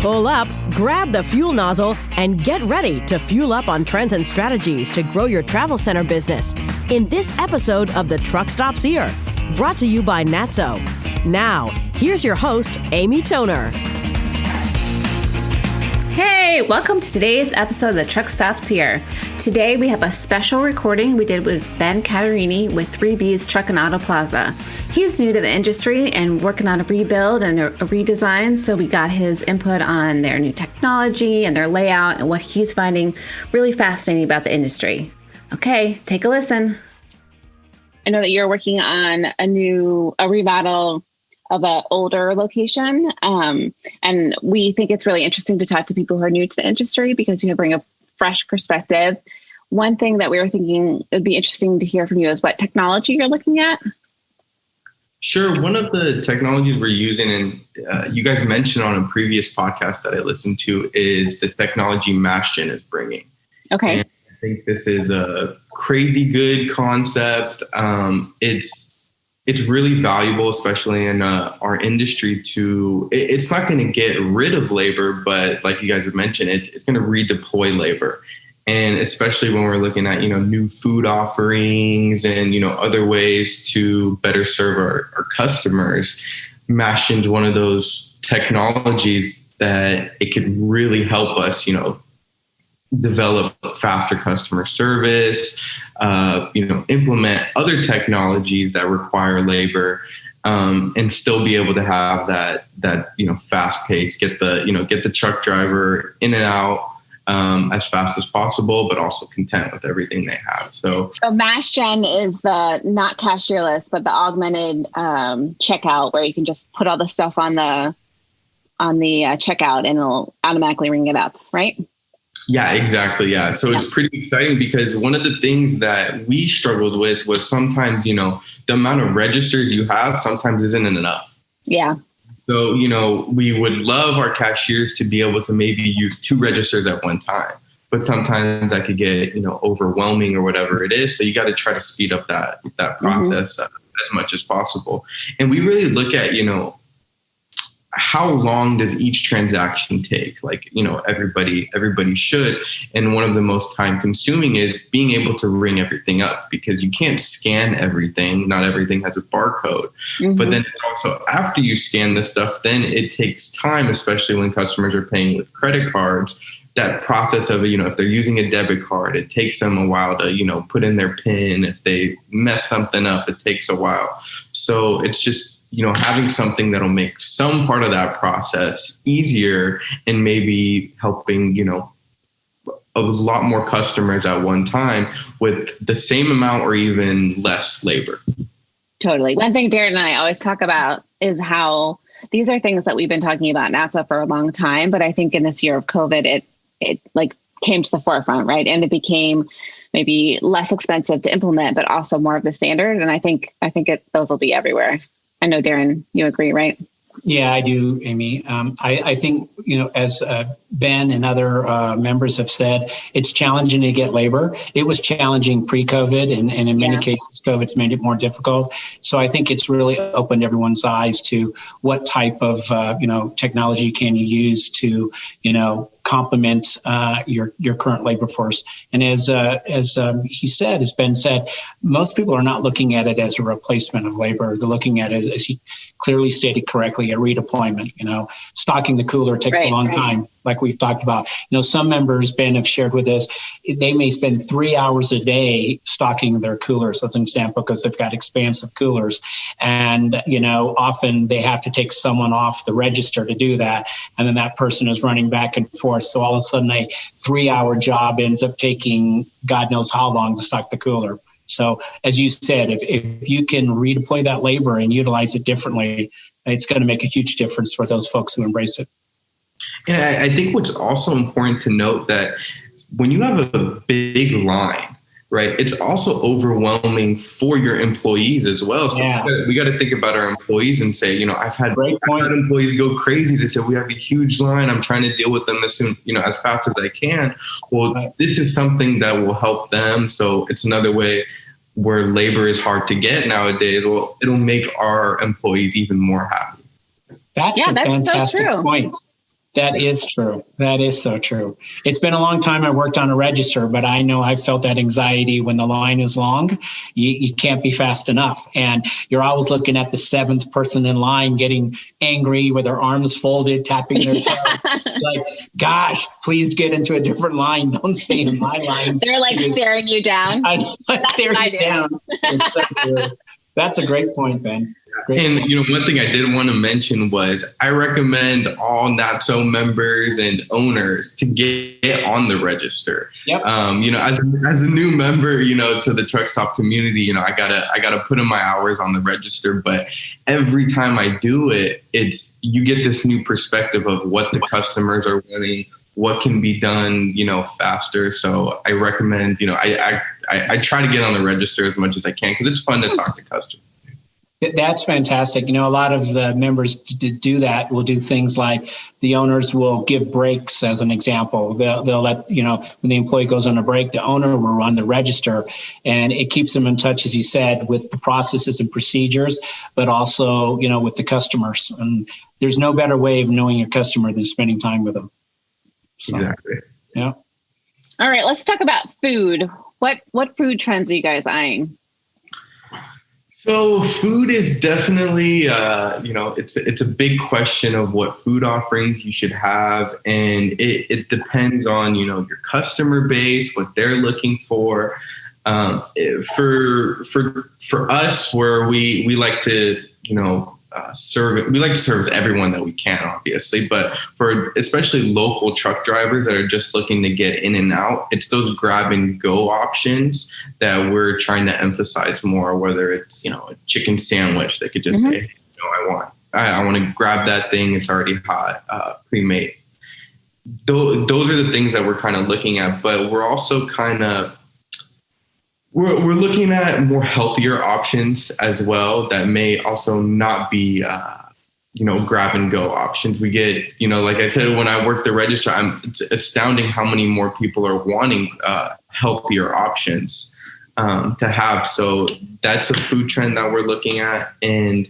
Pull up, grab the fuel nozzle, and get ready to fuel up on trends and strategies to grow your travel center business in this episode of The Truck Stops Here, brought to you by NATSO. Now, here's your host, Amy Toner. Hey, welcome to today's episode of The Truck Stops Here. Today we have a special recording we did with Ben Khatirine with 3B's Truck Auto Plaza. He's new to the industry and working on a rebuild and a redesign, so we got his input on their new technology and their layout and what he's finding really fascinating about the industry. Okay, take a listen. I know that you're working on a remodel of an older location. And we think it's really interesting to talk to people who are new to the industry because you bring a fresh perspective. One thing that we were thinking would be interesting to hear from you is what technology you're looking at. Sure. One of the technologies we're using, and you guys mentioned on a previous podcast that I listened to, is the technology MashGen is bringing. Okay. And I think this is a crazy good concept. It's really valuable, especially in our industry. It's not going to get rid of labor, but like you guys have mentioned, it's going to redeploy labor. And especially when we're looking at, new food offerings and, other ways to better serve our customers, MashGen is one of those technologies that it could really help us, develop faster customer service, implement other technologies that require labor, and still be able to have that fast pace, get the truck driver in and out as fast as possible, but also content with everything they have. So MashGen is the not cashierless, but the augmented checkout where you can just put all the stuff on the checkout and it'll automatically ring it up, right? Yeah, exactly. Yeah. So It's pretty exciting because one of the things that we struggled with was sometimes, the amount of registers you have sometimes isn't enough. Yeah. So, we would love our cashiers to be able to maybe use 2 registers at one time, but sometimes that could get, overwhelming or whatever it is. So you got to try to speed up that process as much as possible. And we really look at, how long does each transaction take? Like, everybody should. And one of the most time consuming is being able to ring everything up because you can't scan everything. Not everything has a barcode. Mm-hmm. But then it's also after you scan the stuff, then it takes time, especially when customers are paying with credit cards. That process of, if they're using a debit card, it takes them a while to, put in their PIN. If they mess something up, it takes a while. So it's just, having something that'll make some part of that process easier and maybe helping, a lot more customers at one time with the same amount or even less labor. Totally. One thing Darren and I always talk about is how these are things that we've been talking about NATSO for a long time, but I think in this year of COVID, it came to the forefront, right? And it became maybe less expensive to implement, but also more of the standard. And I think those will be everywhere. I know, Darren, you agree, right? Yeah, I do, Amy. I think, as Ben and other members have said, it's challenging to get labor. It was challenging pre-COVID, and in many cases, COVID's made it more difficult. So I think it's really opened everyone's eyes to what type of, technology can you use to, complement your current labor force. And as Ben said, most people are not looking at it as a replacement of labor. They're looking at it, as he clearly stated correctly, a redeployment. Stocking the cooler takes a long time, like we've talked about. Some members, Ben, have shared with us, they may spend 3 hours a day stocking their coolers, as an example, because they've got expansive coolers. And, often they have to take someone off the register to do that. And then that person is running back and forth. So all of a sudden a 3-hour job ends up taking God knows how long to stock the cooler. So as you said, if you can redeploy that labor and utilize it differently, it's going to make a huge difference for those folks who embrace it. And I think what's also important to note that when you have a big line, right, it's also overwhelming for your employees as well. So we got to think about our employees and say, I've had employees go crazy to say, we have a huge line. I'm trying to deal with them as soon, as fast as I can. Well, this is something that will help them. So it's another way where labor is hard to get nowadays. It'll make our employees even more happy. That's a fantastic point. That is true. That is so true. It's been a long time I worked on a register, but I know I felt that anxiety when the line is long. You can't be fast enough. And you're always looking at the seventh person in line getting angry with their arms folded, tapping their toe. Like, gosh, please get into a different line. Don't stay in my line. They're like staring you down. I'm staring you down. It's so true. That's a great point, Ben. And, one thing I did want to mention was I recommend all NATSO members and owners to get on the register. Yep. As a new member, to the truck stop community, I gotta put in my hours on the register. But every time I do it, you get this new perspective of what the customers are wanting, what can be done, faster. So I recommend, I try to get on the register as much as I can because it's fun to talk to customers. That's fantastic. A lot of the members do that. Will do things like the owners will give breaks as an example. They'll let, when the employee goes on a break, the owner will run the register, and it keeps them in touch, as you said, with the processes and procedures, but also, with the customers. And there's no better way of knowing your customer than spending time with them. So, exactly. Yeah. All right, let's talk about food. What food trends are you guys eyeing? So food is definitely, it's a big question of what food offerings you should have. And it depends on, your customer base, what they're looking for. For us, where we like to, we like to serve everyone that we can, obviously, but for especially local truck drivers that are just looking to get in and out, it's those grab and go options that we're trying to emphasize more, whether it's, a chicken sandwich, they could just say, I want to grab that thing. It's already hot, pre-made. Those are the things that we're kind of looking at, but we're also we're looking at more healthier options as well that may also not be, grab and go options. We get, like I said, when I work the register, it's astounding how many more people are wanting healthier options to have. So that's a food trend that we're looking at. And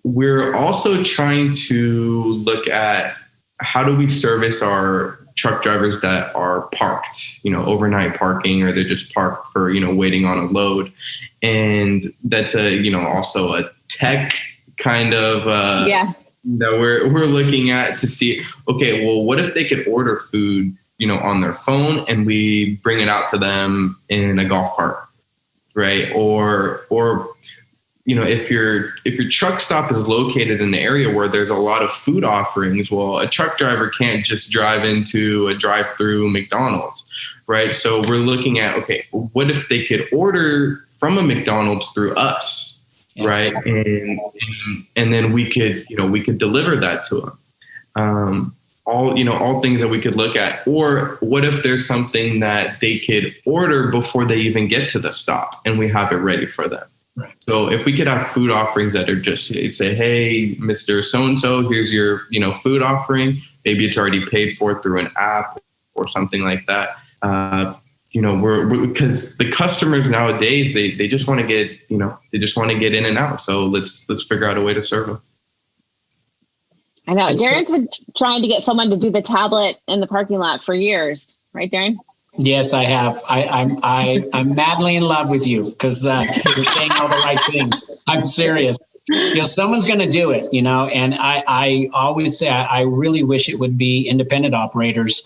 we're also trying to look at how do we service our truck drivers that are parked, overnight parking, or they're just parked for, waiting on a load. And that's also a tech kind of, that we're looking at to see, okay, well, what if they could order food, on their phone and we bring it out to them in a golf cart, right? Or, if your truck stop is located in the area where there's a lot of food offerings, well, a truck driver can't just drive into a drive-through McDonald's, right? So we're looking at, okay, what if they could order from a McDonald's through us, yes, right? And then we could deliver that to them. All things that we could look at. Or what if there's something that they could order before they even get to the stop and we have it ready for them? Right. So if we could have food offerings that are just say, hey, Mr. So-and-so, here's your, food offering. Maybe it's already paid for through an app or something like that. We're because the customers nowadays, they just want to get, they just want to get in and out. So let's figure out a way to serve them. I know. Darren's been trying to get someone to do the tablet in the parking lot for years. Right, Darren? Yes, I have. I'm madly in love with you because you're saying all the right things. I'm serious. Someone's going to do it, and I always say I really wish it would be independent operators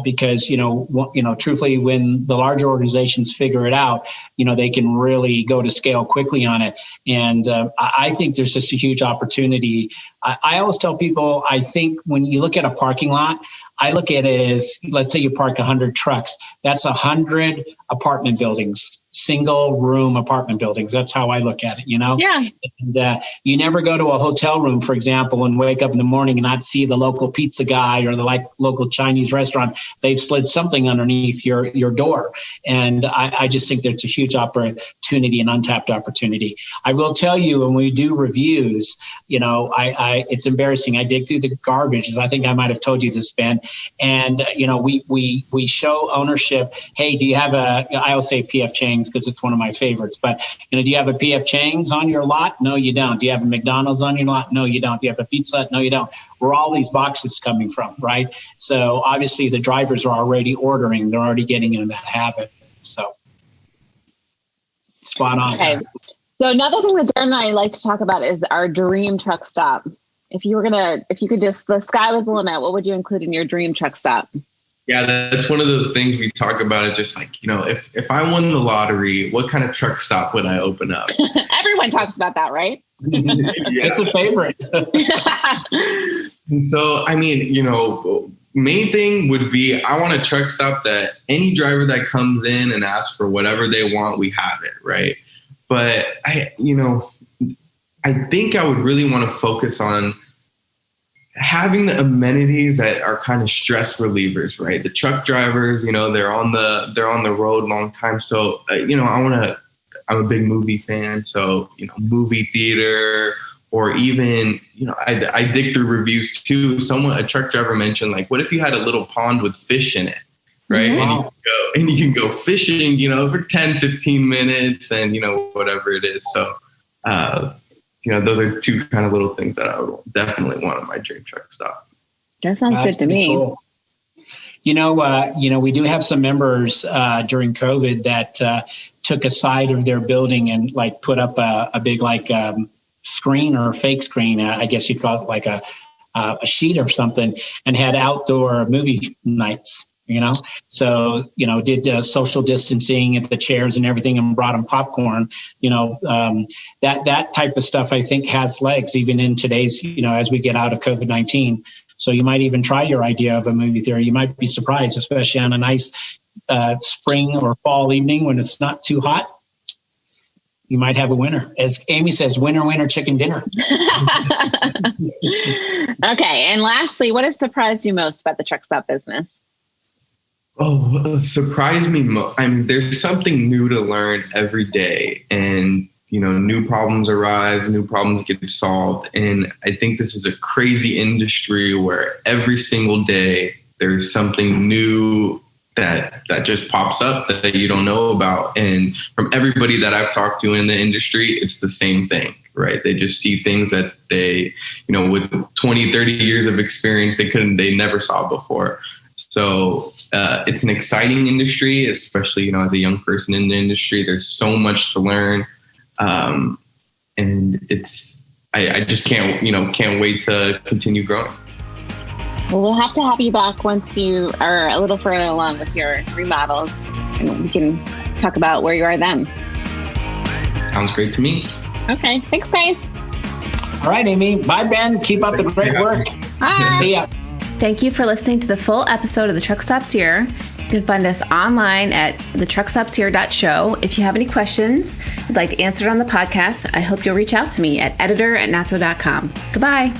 because, truthfully, when the larger organizations figure it out, they can really go to scale quickly on it. And I think there's just a huge opportunity. I always tell people, I think when you look at a parking lot, I look at it as, let's say you park 100 trucks. That's 100 apartment buildings, single room apartment buildings. That's how I look at it, Yeah. And you never go to a hotel room, for example, and wake up in the morning and not see the local pizza guy or the local Chinese restaurant. They've slid something underneath your door. And I just think there's a huge opportunity, an untapped opportunity. I will tell you, when we do reviews, it's embarrassing. I dig through the garbage, as I think I might have told you this, Ben. And, we show ownership. Hey, do you have I always say PF Chang's. Chang's because it's one of my favorites. But, do you have a PF Chang's on your lot? No, you don't. Do you have a McDonald's on your lot? No, you don't. Do you have a Pizza Hut? No, you don't. Where are all these boxes coming from, right? So obviously the drivers are already ordering. They're already getting into that habit. So spot on. Okay. So another thing that Darren and I like to talk about is our dream truck stop. If you could just, the sky was the limit, what would you include in your dream truck stop? Yeah, that's one of those things we talk about. It's just like, if I won the lottery, what kind of truck stop would I open up? Everyone talks about that, right? It's a favorite. And so, main thing would be, I want a truck stop that any driver that comes in and asks for whatever they want, we have it, right? But I think I would really want to focus on having the amenities that are kind of stress relievers, right? The truck drivers, they're on the road long time. So, I'm a big movie fan. So, movie theater, or even, I dig through reviews too. A truck driver mentioned, like, what if you had a little pond with fish in it? Right. Wow. And you can go fishing, for 10, 15 minutes and, whatever it is. So, those are two kind of little things that I would definitely want on my dream truck stop. That sounds good to me. Cool. We do have some members during COVID that took a side of their building and like put up a big screen or a fake screen. I guess you'd call it like a sheet or something, and had outdoor movie nights. So, did social distancing at the chairs and everything and brought them popcorn, that type of stuff, I think, has legs even in today's, as we get out of COVID-19. So you might even try your idea of a movie theater. You might be surprised, especially on a nice spring or fall evening when it's not too hot. You might have a winner. As Amy says, winner, winner, chicken dinner. Okay. And lastly, what has surprised you most about the truck stop business? Oh, surprised me. There's something new to learn every day, and, new problems arise, new problems get solved. And I think this is a crazy industry where every single day there's something new that just pops up that you don't know about. And from everybody that I've talked to in the industry, it's the same thing, right? They just see things that they, with 20, 30 years of experience, they never saw before. So it's an exciting industry, especially, as a young person in the industry. There's so much to learn. And I just can't wait to continue growing. Well, we'll have to have you back once you are a little further along with your remodels, and we can talk about where you are then. Sounds great to me. Okay. Thanks, guys. All right, Amy. Bye, Ben. Keep up the great work. Bye. See ya. Thank you for listening to the full episode of The Truck Stops Here. You can find us online at thetruckstopshere.show. If you have any questions you'd like to answer on the podcast, I hope you'll reach out to me at editor@natso.com. Goodbye.